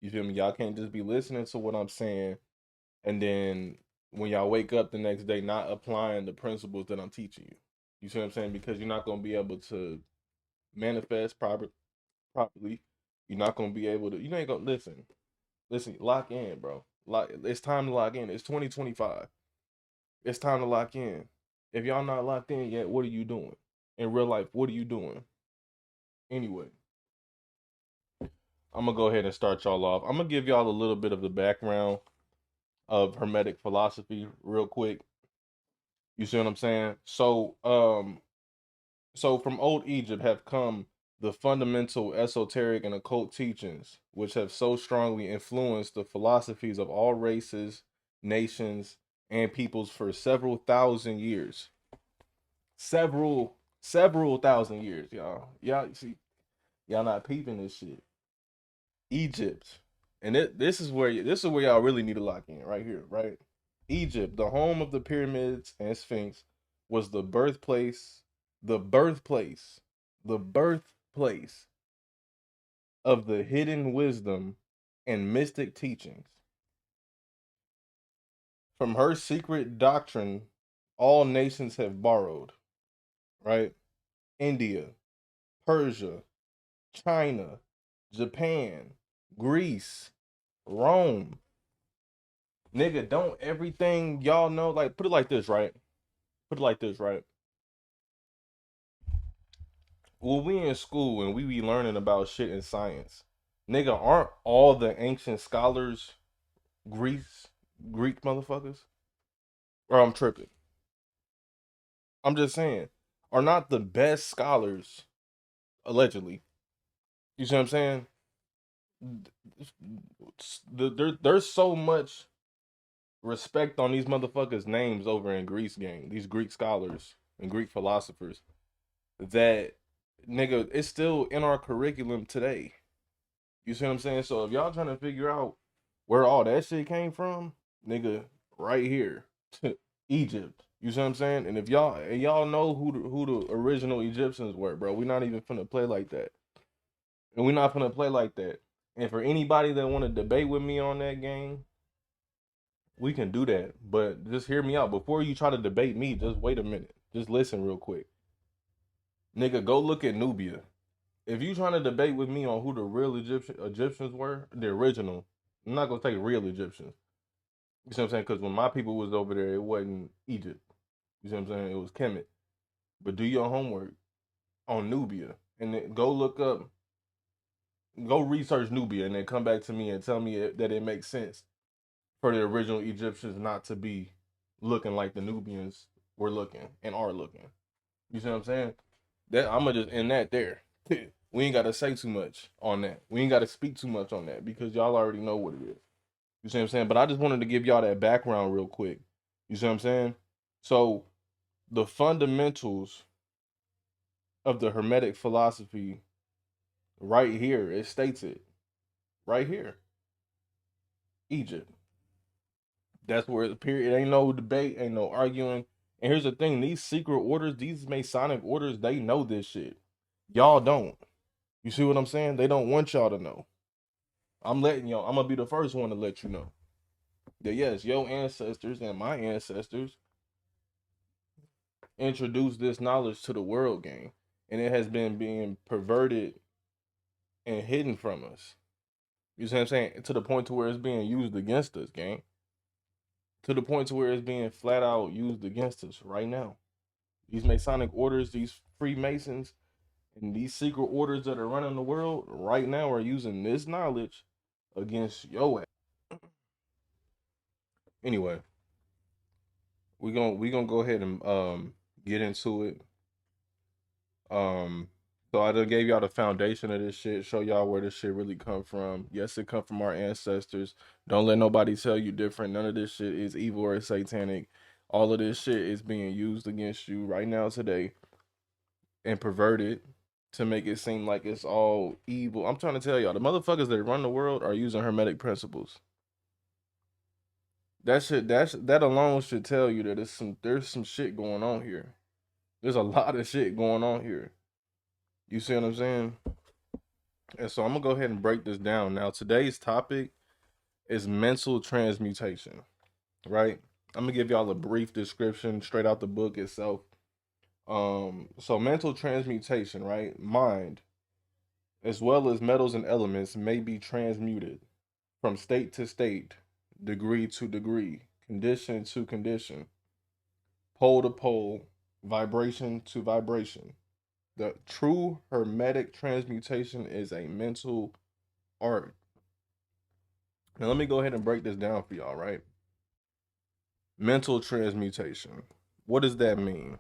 You feel me? Y'all can't just be listening to what I'm saying and then when y'all wake up the next day not applying the principles that I'm teaching you. You see what I'm saying? Because you're not gonna be able to manifest properly. You're not gonna be able to. You ain't gonna listen. Listen, lock in, bro. Lock. It's time to lock in. It's 2025. It's time to lock in. If y'all not locked in yet, what are you doing in real life? What are you doing anyway? I'm gonna go ahead and start y'all off. I'm gonna give y'all a little bit of the background of Hermetic philosophy real quick. You see what I'm saying? So from old Egypt have come the fundamental esoteric and occult teachings, which have so strongly influenced the philosophies of all races, nations, and peoples for several thousand years. Several thousand years, y'all. Y'all see, y'all not peeping this shit. Egypt, and this is where y'all really need to lock in right here, right? Egypt, the home of the pyramids and Sphinx, was the birthplace, the birthplace of the hidden wisdom and mystic teachings. From her secret doctrine, all nations have borrowed, right? India, Persia, China, Japan, Greece, Rome. Nigga, don't everything y'all know, like, put it like this, right? Put it like this, right? When we in school and we be learning about shit in science, nigga, aren't all the ancient scholars Greece, Greek motherfuckers? Or I'm tripping. I'm just saying, are not the best scholars allegedly? You see what I'm saying? There's so much respect on these motherfuckers' names over in Greece gang. These Greek scholars and Greek philosophers that nigga, it's still in our curriculum today. You see what I'm saying? So if y'all trying to figure out where all that shit came from, nigga, right here, Egypt. You see what I'm saying? And if y'all know who the original Egyptians were, bro, we not even finna play like that, and we not finna play like that. And for anybody that want to debate with me on that game, we can do that. But just hear me out before you try to debate me. Just wait a minute. Just listen real quick, nigga. Go look at Nubia. If you trying to debate with me on who the real Egyptians were, the original, I'm not gonna say real Egyptians. You see what I'm saying? Because when my people was over there, it wasn't Egypt. You see what I'm saying? It was Kemet. But do your homework on Nubia and then go look up, go research Nubia, and then come back to me and tell me that it makes sense for the original Egyptians not to be looking like the Nubians were looking and are looking. You see what I'm saying? That I'm gonna just end that there. We ain't gotta say too much on that. We ain't gotta speak too much on that because y'all already know what it is. You see what I'm saying? But I just wanted to give y'all that background real quick. You see what I'm saying? So the fundamentals of the Hermetic philosophy right here, it states it. Right here. Egypt. That's where the period ain't no debate, ain't no arguing. And here's the thing, these secret orders, these Masonic orders, they know this shit. Y'all don't. You see what I'm saying? They don't want y'all to know. I'm letting y'all, I'm gonna be the first one to let you know that yes, your ancestors and my ancestors introduced this knowledge to the world game. And it has been being perverted and hidden from us. You see what I'm saying? To the point to where it's being used against us, gang. To the point to where it's being flat out used against us right now. These Masonic orders, these Freemasons, and these secret orders that are running the world right now are using this knowledge against your ass. Anyway, we gonna go ahead and get into it. Um, so I done gave y'all the foundation of this shit, show y'all where this shit really come from. Yes, it come from our ancestors. Don't let nobody tell you different. None of this shit is evil or satanic. All of this shit is being used against you right now today and perverted to make it seem like it's all evil. I'm trying to tell y'all, the motherfuckers that run the world are using hermetic principles. That alone should tell you that there's some shit going on here. There's a lot of shit going on here. You see what I'm saying? And so I'm gonna go ahead and break this down. Now, today's topic is mental transmutation, right? I'm gonna give y'all a brief description straight out the book itself. So mental transmutation, right? Mind, as well as metals and elements, may be transmuted from state to state, degree to degree, condition to condition, pole to pole, vibration to vibration. The true hermetic transmutation is a mental art. Now, let me go ahead and break this down for y'all, right? Mental transmutation. What does that mean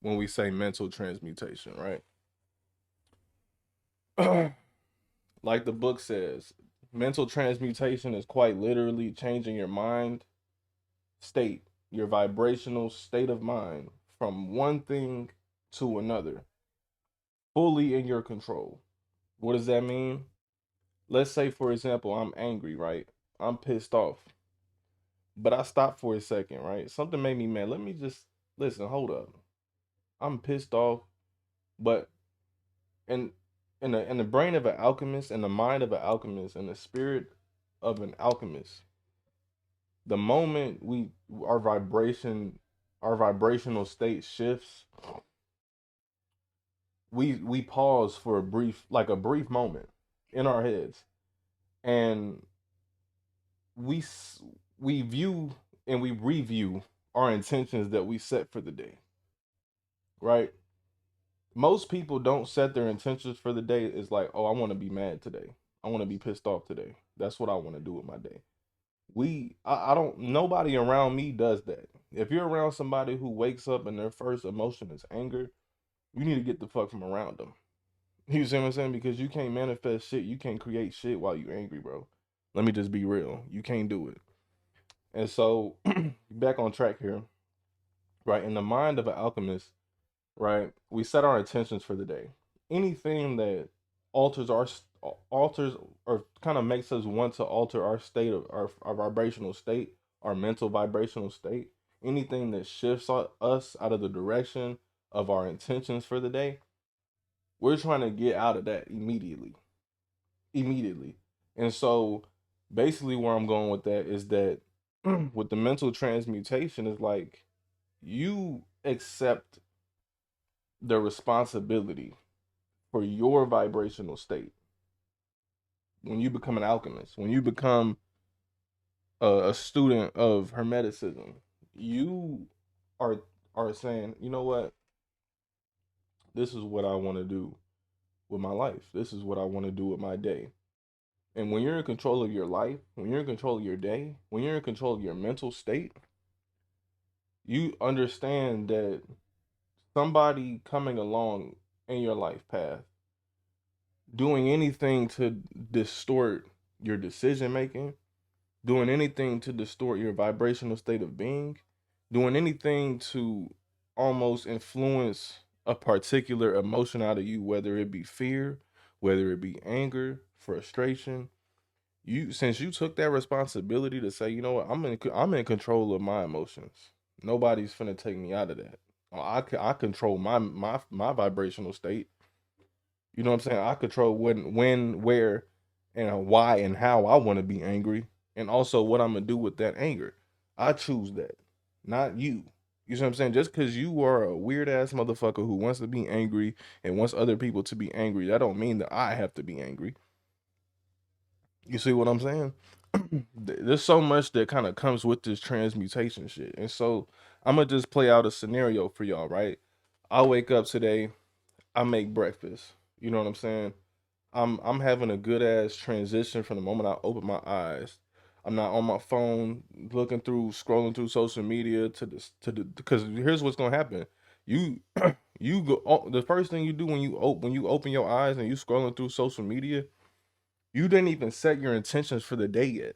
when we say mental transmutation, right? Like the book says, mental transmutation is quite literally changing your mind state, your vibrational state of mind from one thing to another, fully in your control. What does that mean? Let's say, for example, I'm angry, right? I'm pissed off, but I stopped for a second, right? Something made me mad. Let me just listen, hold up. I'm pissed off, but in in the brain of an alchemist, in the mind of an alchemist, in the spirit of an alchemist, the moment our vibration, our vibrational state shifts, we pause for a brief moment in our heads, and we we view and we review our intentions that we set for the day, right? Most people don't set their intentions for the day. It's like, oh, I want to be mad today. I want to be pissed off today. That's what I want to do with my day. I don't, nobody around me does that. If you're around somebody who wakes up and their first emotion is anger, you need to get the fuck from around them. You see what I'm saying? Because you can't manifest shit. You can't create shit while you're angry, bro. Let me just be real. You can't do it. And so, back on track here, right? In the mind of an alchemist, right? We set our intentions for the day. Anything that alters our alters or kind of makes us want to alter our state of our vibrational state, our mental vibrational state, anything that shifts us out of the direction of our intentions for the day, we're trying to get out of that immediately. Immediately. And so basically where I'm going with that is that with the mental transmutation is like you accept the responsibility for your vibrational state when you become an alchemist, when you become a student of hermeticism. You are are saying, you know what, this is what I want to do with my life. This is what I want to do with my day. And when you're in control of your life, when you're in control of your day, when you're in control of your mental state, you understand that somebody coming along in your life path doing anything to distort your decision making, doing anything to distort your vibrational state of being, doing anything to almost influence a particular emotion out of you, whether it be fear, whether it be anger, frustration. You, since you took that responsibility to say, you know what, I'm in control of my emotions. Nobody's finna take me out of that. I control my vibrational state. You know what I'm saying? I control where, and why, and how I want to be angry, and also what I'm gonna do with that anger. I choose that, not you. You see what I'm saying? Just because you are a weird ass motherfucker who wants to be angry and wants other people to be angry, that don't mean that I have to be angry. You see what I'm saying? There's so much that kind of comes with this transmutation shit, and so I'm gonna just play out a scenario for y'all, right? I wake up today, I make breakfast. You know what I'm saying? I'm having a good ass transition from the moment I open my eyes. I'm not on my phone looking through, scrolling through social media to the because here's what's gonna happen. You you go the first thing you do when you open your eyes and you scrolling through social media, you didn't even set your intentions for the day yet.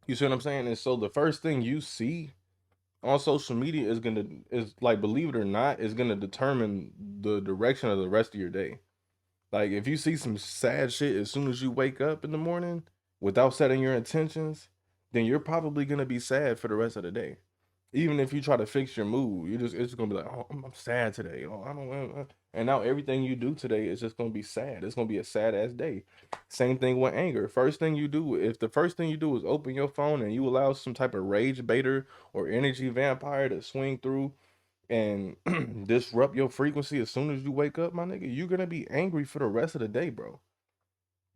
You see what I'm saying? And so the first thing you see on social media is like, believe it or not, is gonna determine the direction of the rest of your day. Like if you see some sad shit as soon as you wake up in the morning without setting your intentions, then you're probably gonna be sad for the rest of the day. Even if you try to fix your mood, it's just gonna be like, oh, I'm sad today. Oh, I don't. And now everything you do today is just gonna be sad. It's gonna be a sad ass day. Same thing with anger. First thing you do, if the first thing you do is open your phone and you allow some type of rage baiter or energy vampire to swing through and disrupt your frequency as soon as you wake up, my nigga, you're gonna be angry for the rest of the day, bro.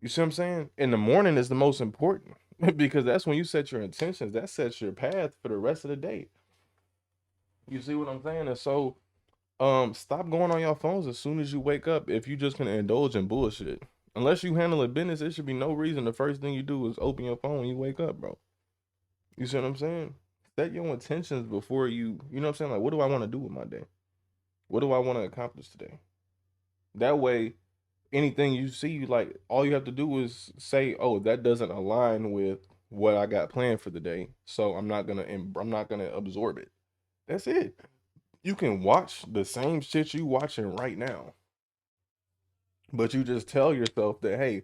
You see what I'm saying? In the morning is the most important because that's when you set your intentions. That sets your path for the rest of the day. You see what I'm saying? And so, stop going on your phones as soon as you wake up if you just gonna indulge in bullshit. Unless you handle a business, there should be no reason the first thing you do is open your phone when you wake up, bro. You see what I'm saying? Set your intentions before you know what I'm saying? Like, what do I want to do with my day? What do I want to accomplish today? That way, anything you see, like all you have to do is say, "Oh, that doesn't align with what I got planned for the day, so I'm not gonna absorb it." That's it. You can watch the same shit you watching right now, but you just tell yourself that, "Hey,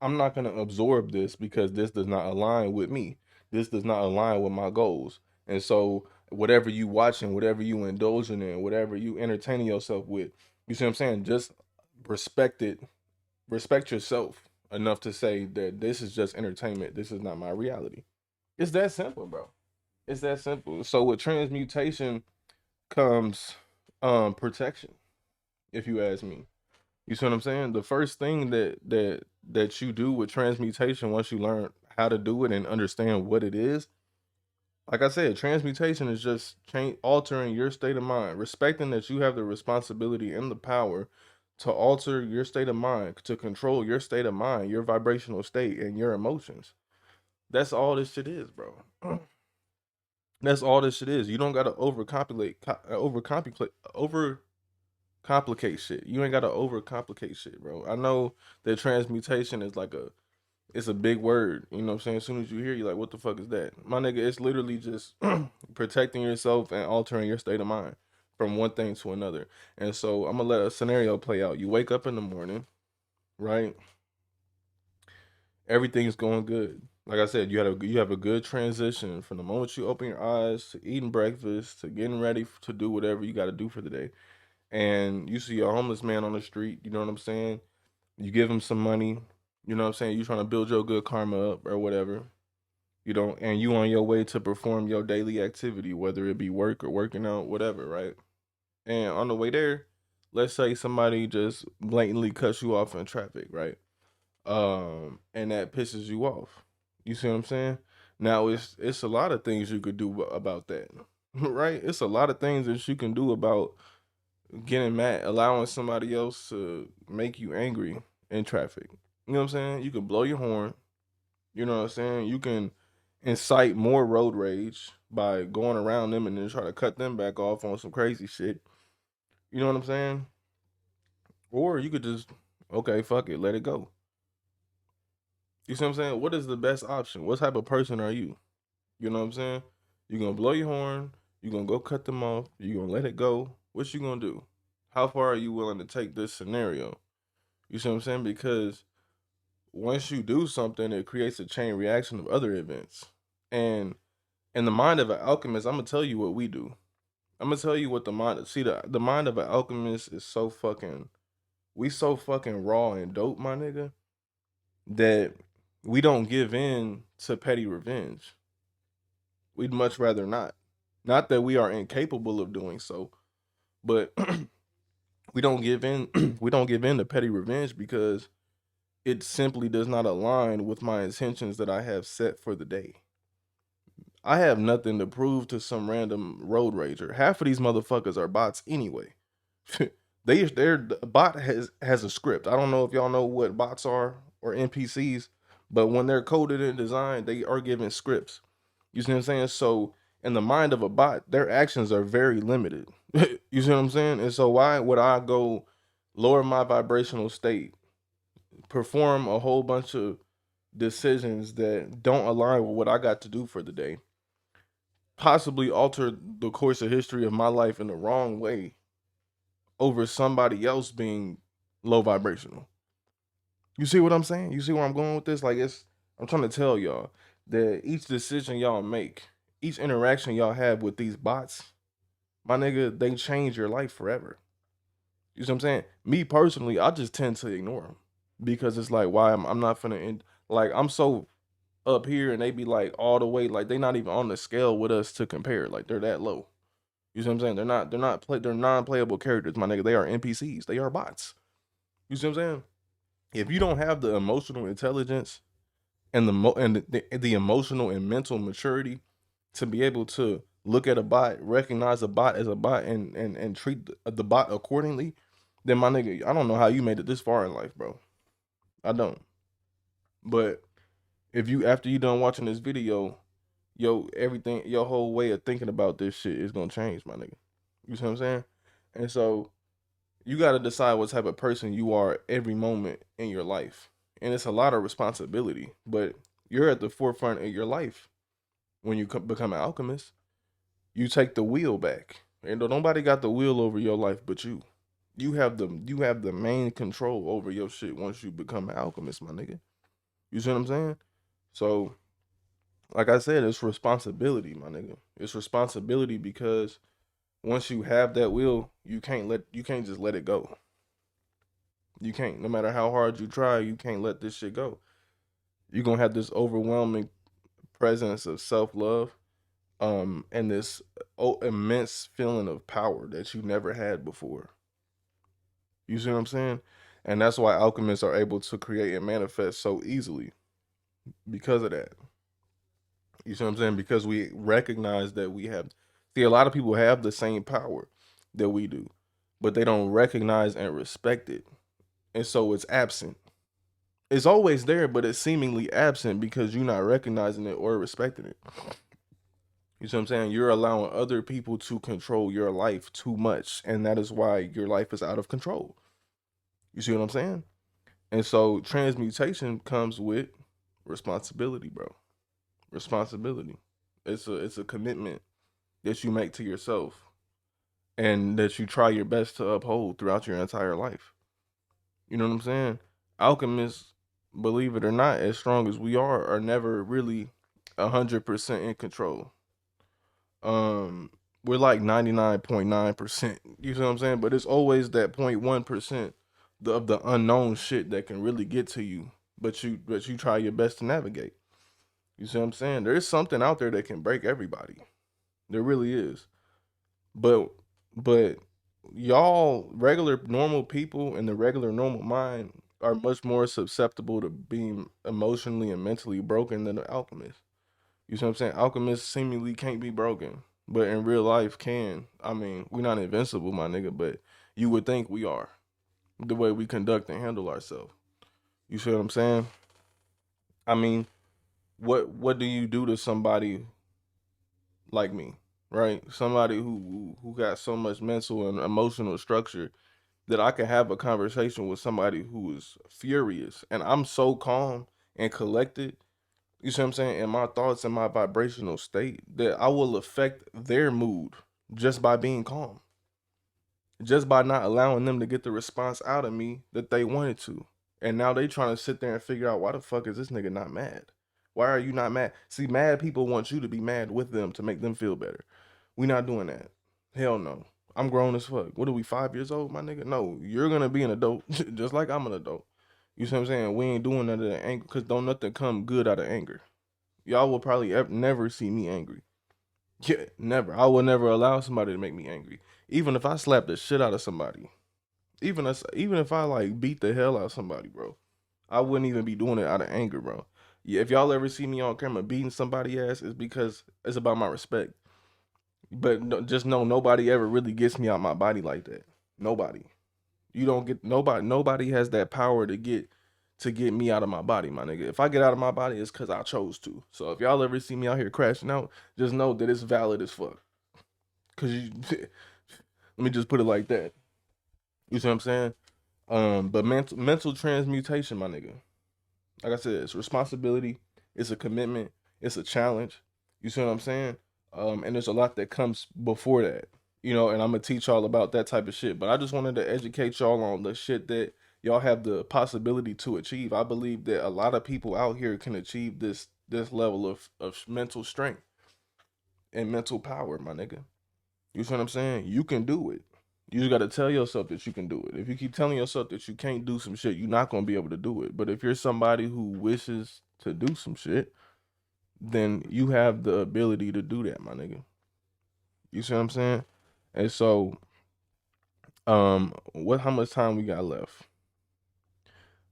I'm not gonna absorb this because this does not align with me. This does not align with my goals." And so, whatever you watching, whatever you indulging in, whatever you entertaining yourself with, you see what I'm saying? Just respect it. Respect yourself enough to say that this is just entertainment. This is not my reality. It's that simple, bro. It's that simple. So with transmutation comes protection, if you ask me. You see what I'm saying? The first thing that you do with transmutation once you learn how to do it and understand what it is, like I said, transmutation is just altering your state of mind, respecting that you have the responsibility and the power to alter your state of mind, to control your state of mind, your vibrational state, and your emotions. That's all this shit is, bro. That's all this shit is. You don't gotta overcomplicate shit. You ain't gotta overcomplicate shit, bro. I know that transmutation is like it's a big word. You know what I'm saying? As soon as you hear, you're like, what the fuck is that? My nigga, it's literally just protecting yourself and altering your state of mind from one thing to another. And so I'm gonna let a scenario play out. You wake up in the morning, right? Everything's going good. Like I said, you have a good transition from the moment you open your eyes to eating breakfast to getting ready to do whatever you got to do for the day. And you see a homeless man on the street, you know what I'm saying? You give him some money, you know what I'm saying? You trying to build your good karma up or whatever. You don't, and you on your way to perform your daily activity, whether it be work or working out, whatever, right? And on the way there, let's say somebody just blatantly cuts you off in traffic, right? And that pisses you off. You see what I'm saying? Now it's a lot of things you could do about that, right? It's a lot of things that you can do about getting mad, allowing somebody else to make you angry in traffic. You know what I'm saying? You can blow your horn. You know what I'm saying? You can incite more road rage by going around them and then try to cut them back off on some crazy shit. You know what I'm saying? Or you could just, okay, fuck it, let it go. You see what I'm saying? What is the best option? What type of person are you? You know what I'm saying? You gonna blow your horn, you gonna go cut them off, you gonna let it go. What you gonna do? How far are you willing to take this scenario? You see what I'm saying? Because once you do something, it creates a chain reaction of other events. And in the mind of an alchemist, I'm gonna tell you what we do. I'm gonna tell you what the mind. See, the mind of an alchemist is so fucking. We so fucking raw and dope, my nigga, that we don't give in to petty revenge. We'd much rather not. Not that we are incapable of doing so, but we don't give in. We don't give in to petty revenge because it simply does not align with my intentions that I have set for the day. I have nothing to prove to some random road rager. Half of these motherfuckers are bots anyway. Their bot has a script. I don't know if y'all know what bots are or NPCs, but when they're coded and designed, they are given scripts. You see what I'm saying? So in the mind of a bot, their actions are very limited. You see what I'm saying? And so why would I go lower my vibrational state, perform a whole bunch of decisions that don't align with what I got to do for the day, possibly alter the course of history of my life in the wrong way over somebody else being low vibrational. You see what I'm saying? You see where I'm going with this? Like I'm trying to tell y'all that each decision y'all make, each interaction y'all have with these bots, my nigga, they change your life forever. You see what I'm saying? Me personally, I just tend to ignore them because it's like, why I'm not finna end. Like I'm so up here and they be like all the way, like they not even on the scale with us to compare. Like they're that low. You see what I'm saying? They're non-playable characters, my nigga. They are NPCs. They are bots. You see what I'm saying? If you don't have the emotional intelligence and the emotional and mental maturity to be able to look at a bot, recognize a bot as a bot, and treat the bot accordingly, then my nigga, I don't know how you made it this far in life, bro. I don't. But if you after you done watching this video, your whole way of thinking about this shit is gonna change, my nigga. You see what I'm saying? And so you got to decide what type of person you are every moment in your life. And it's a lot of responsibility, but you're at the forefront of your life when you become an alchemist. You take the wheel back. And nobody got the wheel over your life but you. You have the main control over your shit once you become an alchemist, my nigga. You see what I'm saying? So, like I said, it's responsibility, my nigga. It's responsibility because once you have that wheel, you can't just let it go. You can't. No matter how hard you try, you can't let this shit go. You're gonna have this overwhelming presence of self love, and this immense feeling of power that you never had before. You see what I'm saying? And that's why alchemists are able to create and manifest so easily because of that. You see what I'm saying? Because we recognize that we have. See, a lot of people have the same power that we do, but they don't recognize and respect it, and so it's absent. It's always there, but it's seemingly absent because you're not recognizing it or respecting it. You see what I'm saying? You're allowing other people to control your life too much, and that is why your life is out of control. You see what I'm saying? And so transmutation comes with responsibility, bro. Responsibility. It's a commitment that you make to yourself and that you try your best to uphold throughout your entire life. You know what I'm saying? Alchemists, believe it or not, as strong as we are never really 100% in control. Um, we're like 99.9%. You see what I'm saying? But it's always that 0.1% of the unknown shit that can really get to you. But you try your best to navigate. You see what I'm saying? There is something out there that can break everybody. There really is. But but y'all regular normal people in the regular normal mind are much more susceptible to being emotionally and mentally broken than the alchemist. You see what I'm saying? Alchemists seemingly can't be broken, but in real life can. I mean, we're not invincible, my nigga, but you would think we are. The way we conduct and handle ourselves. You see what I'm saying? I mean, what do you do to somebody like me, right? Somebody who got so much mental and emotional structure that I can have a conversation with somebody who is furious and I'm so calm and collected, you see what I'm saying, in my thoughts and my vibrational state that I will affect their mood just by being calm, just by not allowing them to get the response out of me that they wanted to. And now they trying to sit there and figure out why the fuck is this nigga not mad? Why are you not mad? See, mad people want you to be mad with them to make them feel better. We not doing that. Hell no. I'm grown as fuck. What are we, 5 years old, my nigga? No, you're gonna be an adult, just like I'm an adult. You see what I'm saying? We ain't doing none of that anger, cause don't nothing come good out of anger. Y'all will probably never see me angry. Yeah, never. I will never allow somebody to make me angry. Even if I slap the shit out of somebody. Even if I like beat the hell out of somebody, bro. I wouldn't even be doing it out of anger, bro. Yeah, if y'all ever see me on camera beating somebody ass, it's because it's about my respect. But just know nobody ever really gets me out my body like that. Nobody. You don't get nobody. Nobody has that power to get me out of my body, my nigga. If I get out of my body, it's because I chose to. So if y'all ever see me out here crashing out, just know that it's valid as fuck. Cause you, let me just put it like that. You see what I'm saying? But mental transmutation, my nigga. Like I said, it's responsibility, it's a commitment, it's a challenge. You see what I'm saying? And there's a lot that comes before that, and I'm gonna teach y'all about that type of shit. But I just wanted to educate y'all on the shit that y'all have the possibility to achieve. I believe that a lot of people out here can achieve this level of mental strength and mental power, my nigga. You see what I'm saying? You can do it. You just got to tell yourself that you can do it. If you keep telling yourself that you can't do some shit, you're not going to be able to do it. But if you're somebody who wishes to do some shit, then you have the ability to do that, my nigga. You see what I'm saying? And so, how much time we got left?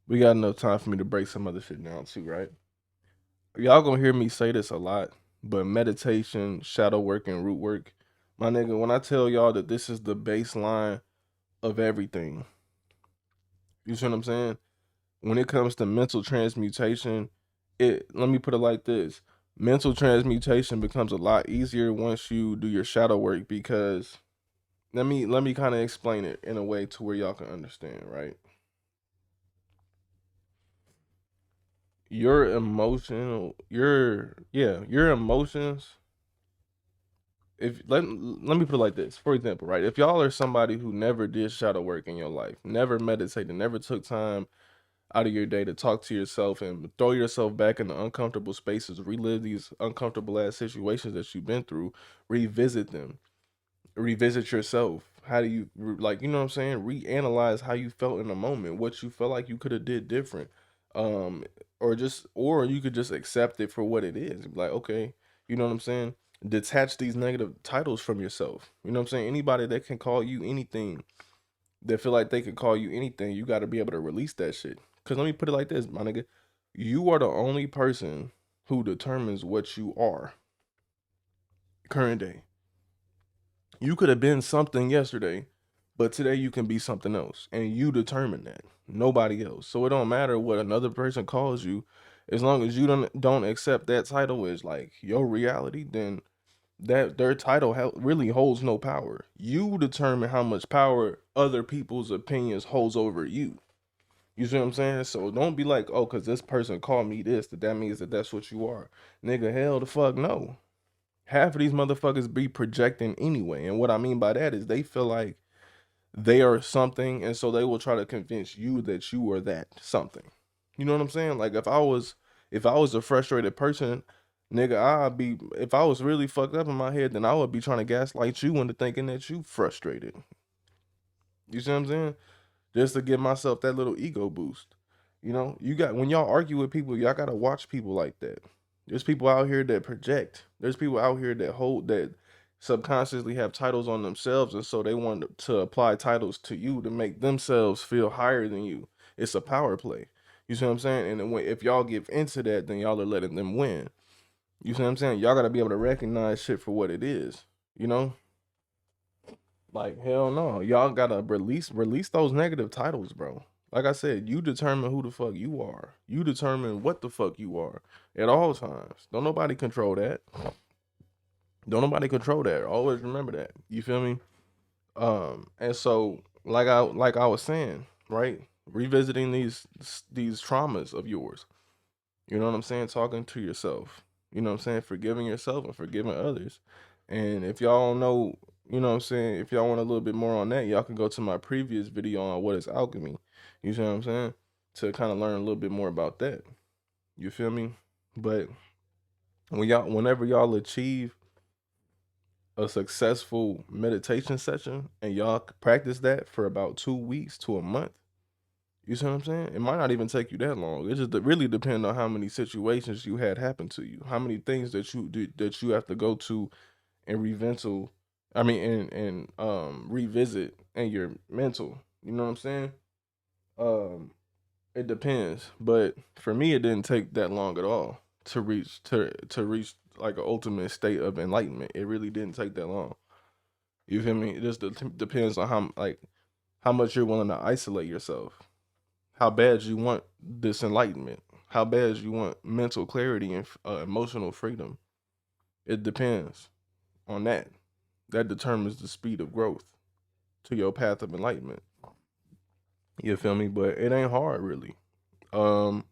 We got enough time for me to break some other shit down too, right? Y'all gonna hear me say this a lot, but meditation, shadow work, and root work, my nigga, when I tell y'all that this is the baseline of everything, you see what I'm saying? When it comes to mental transmutation, let me put it like this. Mental transmutation becomes a lot easier once you do your shadow work because let me kind of explain it in a way to where y'all can understand, right? Your emotional your emotions, if let me put it like this. For example, right? If y'all are somebody who never did shadow work in your life, never meditated, never took time out of your day to talk to yourself and throw yourself back into uncomfortable spaces, relive these uncomfortable ass situations that you've been through, revisit them, revisit yourself. How do you like, you know what I'm saying? Reanalyze how you felt in the moment, what you felt like you could have did different. Um or you could just accept it for what it is. Like, okay, you know what I'm saying? Detach these negative titles from yourself. You know what I'm saying? Anybody that can call you anything, that feel like they can call you anything, you got to be able to release that shit. Cuz let me put it like this, my nigga. You are the only person who determines what you are current day. You could have been something yesterday, but today you can be something else, and you determine that. Nobody else. So it don't matter what another person calls you, as long as you don't accept that title as like your reality. Then that their title really holds no power. You determine how much power other people's opinions holds over you. You see what I'm saying? So don't be like, oh, because this person called me this, that means that that's what you are. Nigga, hell the fuck no. Half of these motherfuckers be projecting anyway. And what I mean by that is they feel like they are something, and so they will try to convince you that you are that something. You know what I'm saying? Like if I was a frustrated person, nigga, I'd be, if I was really fucked up in my head, then I would be trying to gaslight you into thinking that you frustrated. You see what I'm saying? Just to give myself that little ego boost. You know, you got, when y'all argue with people, y'all gotta watch people like that. There's people out here that project. There's people out here that hold that subconsciously have titles on themselves, and so they want to apply titles to you to make themselves feel higher than you. It's a power play. You see what I'm saying? And then if y'all give into that, then y'all are letting them win. You see what I'm saying? Y'all gotta be able to recognize shit for what it is. You know, like hell no, y'all gotta release those negative titles, bro. Like I said, you determine who the fuck you are. You determine what the fuck you are at all times. Don't nobody control that. Don't nobody control that. Always remember that. You feel me? And so like I was saying, right? Revisiting these traumas of yours. You know what I'm saying? Talking to yourself. You know what I'm saying? Forgiving yourself and forgiving others. And if y'all don't know, you know what I'm saying? If y'all want a little bit more on that, y'all can go to my previous video on what is alchemy. You see what I'm saying? To kind of learn a little bit more about that. You feel me? But whenever y'all achieve a successful meditation session and y'all practice that for about 2 weeks to a month, you see what I'm saying? It might not even take you that long. It just really depends on how many situations you had happen to you, how many things that you have to go to and revental. I mean, and revisit in your mental. You know what I'm saying? Um, it depends, but for me, it didn't take that long at all to reach like an ultimate state of enlightenment. It really didn't take that long. You feel me? It just depends on how much you're willing to isolate yourself, how bad you want this enlightenment, how bad you want mental clarity and emotional freedom. It depends on that. That determines the speed of growth to your path of enlightenment. You feel me? But it ain't hard really. Um,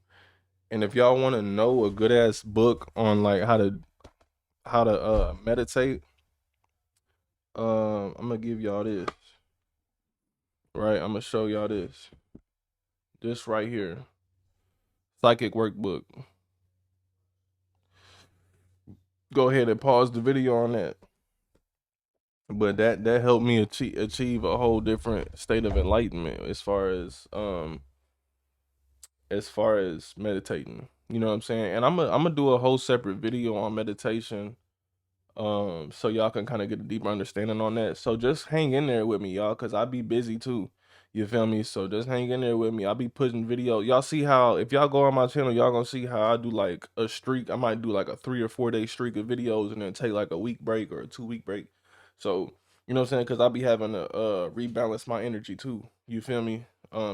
and if y'all want to know a good ass book on like how to meditate, I'm gonna give y'all this. Right, I'm gonna show y'all this right here, psychic workbook. Go ahead and pause the video on that. But that helped me achieve a whole different state of enlightenment as far as meditating. You know what I'm saying? And I'm gonna do a whole separate video on meditation, so y'all can kind of get a deeper understanding on that. So just hang in there with me, y'all, because I be busy too. You feel me? So just hang in there with me. I'll be putting video. Y'all see how, if y'all go on my channel, y'all gonna see how I do like a streak. I might do like a 3 or 4 day streak of videos and then take like a week break or a 2 week break. So, you know what I'm saying? Because I'll be having to rebalance my energy too. You feel me?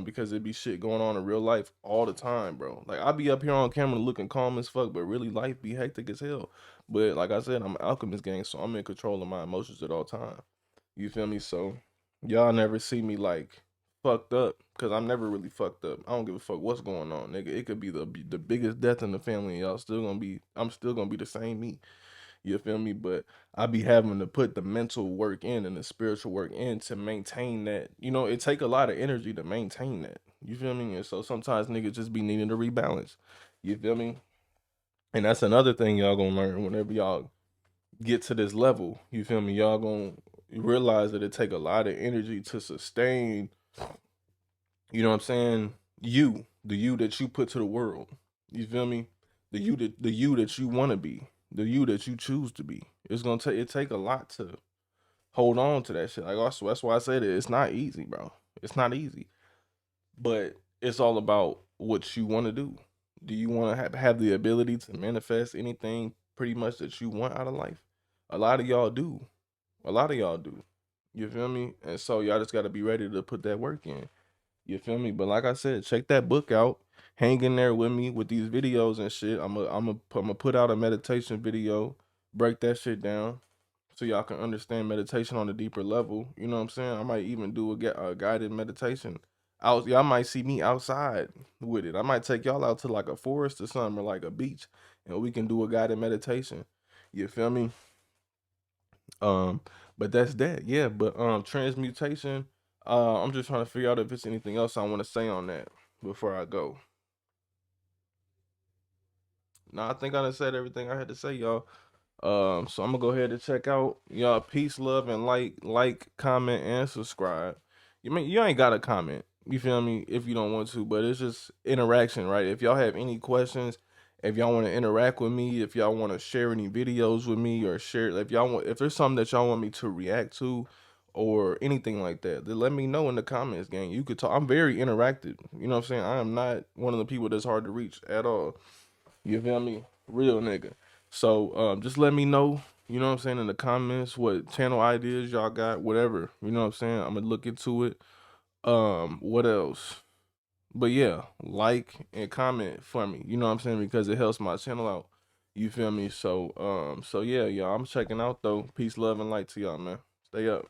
Because it be shit going on in real life all the time, bro. Like I be up here on camera looking calm as fuck, but really life be hectic as hell. But like I said, I'm an alchemist gang, so I'm in control of my emotions at all time. You feel me? So y'all never see me like fucked up, cause I'm never really fucked up. I don't give a fuck what's going on, nigga. It could be the biggest death in the family, and I'm still gonna be the same me. You feel me? But I be having to put the mental work in and the spiritual work in to maintain that. You know, it take a lot of energy to maintain that. You feel me? And so sometimes niggas just be needing to rebalance. You feel me? And that's another thing y'all gonna learn whenever y'all get to this level. You feel me? Y'all gonna realize that it take a lot of energy to sustain, you know what I'm saying? The you that you put to the world. You feel me? The you that you want to be, the you that you choose to be. It's gonna take a lot to hold on to that shit. Like also, that's why I said it. It's not easy, bro. It's not easy, but it's all about what you want to do. Do you want to have the ability to manifest anything pretty much that you want out of life? A lot of y'all do. A lot of y'all do. You feel me? And so y'all just got to be ready to put that work in. You feel me? But like I said, check that book out. Hang in there with me with these videos and shit. I'm gonna put out a meditation video, break that shit down, so y'all can understand meditation on a deeper level. You know what I'm saying? I might even do a guided meditation. Y'all might see me outside with it. I might take y'all out to like a forest or something, or like a beach, and we can do a guided meditation. You feel me? Um, but that's that. Yeah, but transmutation. I'm just trying to figure out if there's anything else I want to say on that before I go. No, I think I done said everything I had to say, y'all. So I'm gonna go ahead and check out y'all. Peace, love, and like, comment, and subscribe. You ain't got to comment. You feel me? If you don't want to, but it's just interaction, right? If y'all have any questions, if y'all want to interact with me, if y'all want to share any videos with me, or share if there's something that y'all want me to react to, or anything like that, then let me know in the comments, gang. You could talk. I'm very interactive. You know what I'm saying? I am not one of the people that's hard to reach at all. You feel me? Real nigga. So just let me know, you know what I'm saying, in the comments what channel ideas y'all got, whatever. You know what I'm saying? I'm gonna look into it. What else? But yeah, like and comment for me. You know what I'm saying? Because it helps my channel out. You feel me? So yeah, y'all. I'm checking out though. Peace, love, and light to y'all, man. Stay up.